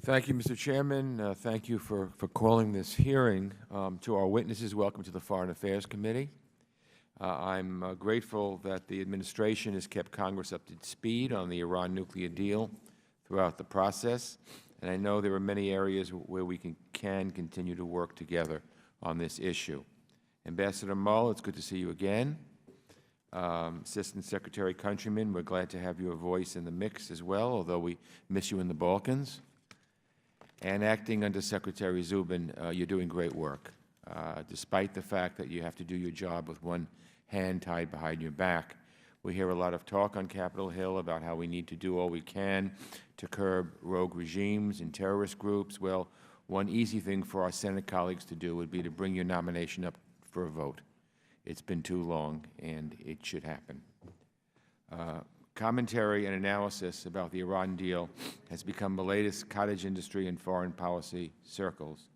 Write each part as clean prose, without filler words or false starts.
Thank you, Mr. Chairman. Thank you for calling this hearing. To our witnesses, welcome to the Foreign Affairs Committee. I'm grateful that the administration has kept Congress up to speed on the Iran nuclear deal throughout the process, and I know there are many areas where we can continue to work together on this issue. Ambassador Mull, it's good to see you again. Assistant Secretary Countryman, we're glad to have your voice in the mix as well, although we miss you in the Balkans. And Acting Under Secretary Zubin, you're doing great work, despite the fact that you have to do your job with one hand tied behind your back. We hear a lot of talk on Capitol Hill about how we need to do all we can to curb rogue regimes and terrorist groups. Well, one easy thing for our Senate colleagues to do would be to bring your nomination up for a vote. It's been too long, and it should happen. Commentary and analysis about the Iran deal has become the latest cottage industry in foreign policy circles.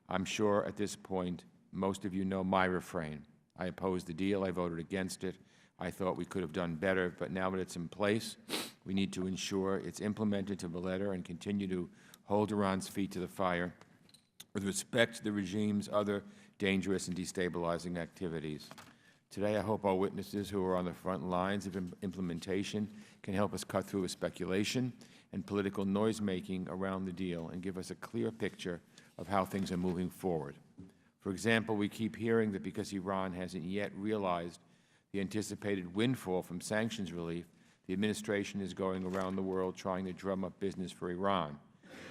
I'm sure at this point most of you know my refrain. I opposed the deal. I voted against it. I thought we could have done better, but now that it's in place, we need to ensure it's implemented to the letter and continue to hold Iran's feet to the fire with respect to the regime's other dangerous and destabilizing activities. Today, I hope our witnesses who are on the front lines of implementation can help us cut through the speculation and political noise-making around the deal and give us a clear picture of how things are moving forward. For example, we keep hearing that because Iran hasn't yet realized the anticipated windfall from sanctions relief, the administration is going around the world trying to drum up business for Iran.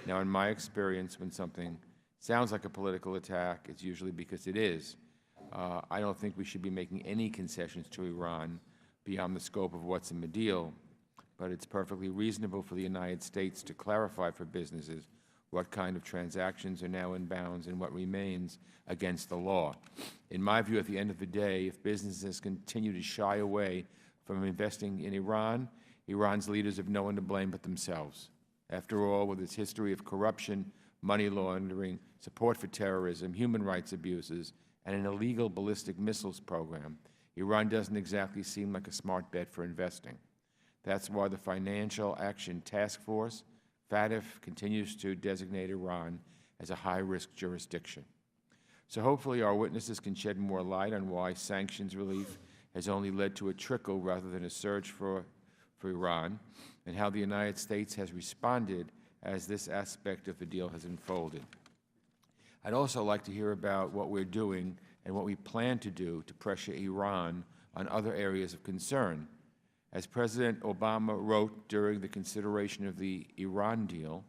Now, in my experience, when something sounds like a political attack, it's usually because it is. I don't think we should be making any concessions to Iran beyond the scope of what's in the deal, but it's perfectly reasonable for the United States to clarify for businesses what kind of transactions are now in bounds and what remains against the law. In my view, at the end of the day, if businesses continue to shy away from investing in Iran, Iran's leaders have no one to blame but themselves. After all, with its history of corruption, money laundering, support for terrorism, human rights abuses, and an illegal ballistic missiles program, Iran doesn't exactly seem like a smart bet for investing. That's why the Financial Action Task Force, FATF, continues to designate Iran as a high-risk jurisdiction. So hopefully our witnesses can shed more light on why sanctions relief has only led to a trickle rather than a surge for Iran, and how the United States has responded as this aspect of the deal has unfolded. I'd also like to hear about what we're doing and what we plan to do to pressure Iran on other areas of concern. As President Obama wrote during the consideration of the Iran deal,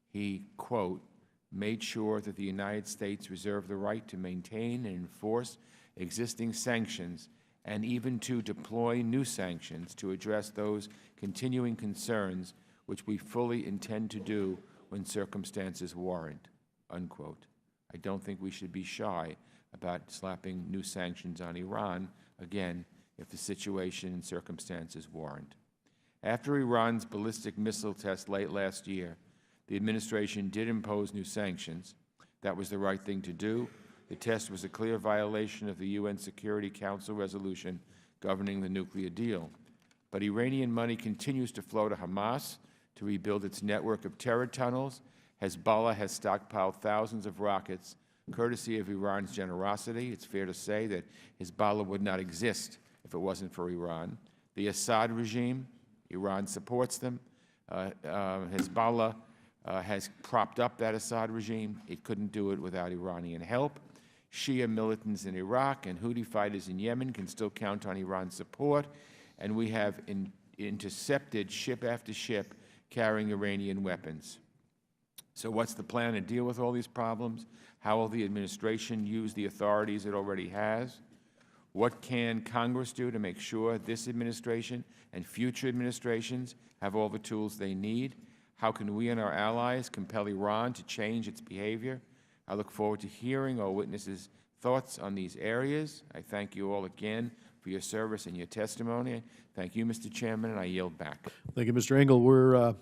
he, quote, made sure that the United States reserved the right to maintain and enforce existing sanctions and even to deploy new sanctions to address those continuing concerns which we fully intend to do when circumstances warrant, unquote. I don't think we should be shy about slapping new sanctions on Iran, again, if the situation and circumstances warrant. After Iran's ballistic missile test late last year, the administration did impose new sanctions. That was the right thing to do. The test was a clear violation of the UN Security Council resolution governing the nuclear deal. But Iranian money continues to flow to Hamas to rebuild its network of terror tunnels. Hezbollah has stockpiled thousands of rockets, courtesy of Iran's generosity. It's fair to say that Hezbollah would not exist if it wasn't for Iran. The Assad regime, Iran supports them. Hezbollah has propped up that Assad regime. It couldn't do it without Iranian help. Shia militants in Iraq and Houthi fighters in Yemen can still count on Iran's support, and we have intercepted ship after ship carrying Iranian weapons. So what's the plan to deal with all these problems? How will the administration use the authorities it already has? What can Congress do to make sure this administration and future administrations have all the tools they need? How can we and our allies compel Iran to change its behavior? I look forward to hearing our witnesses' thoughts on these areas. I thank you all again for your service and your testimony. Thank you, Mr. Chairman, and I yield back. Thank you, Mr. Engel. We're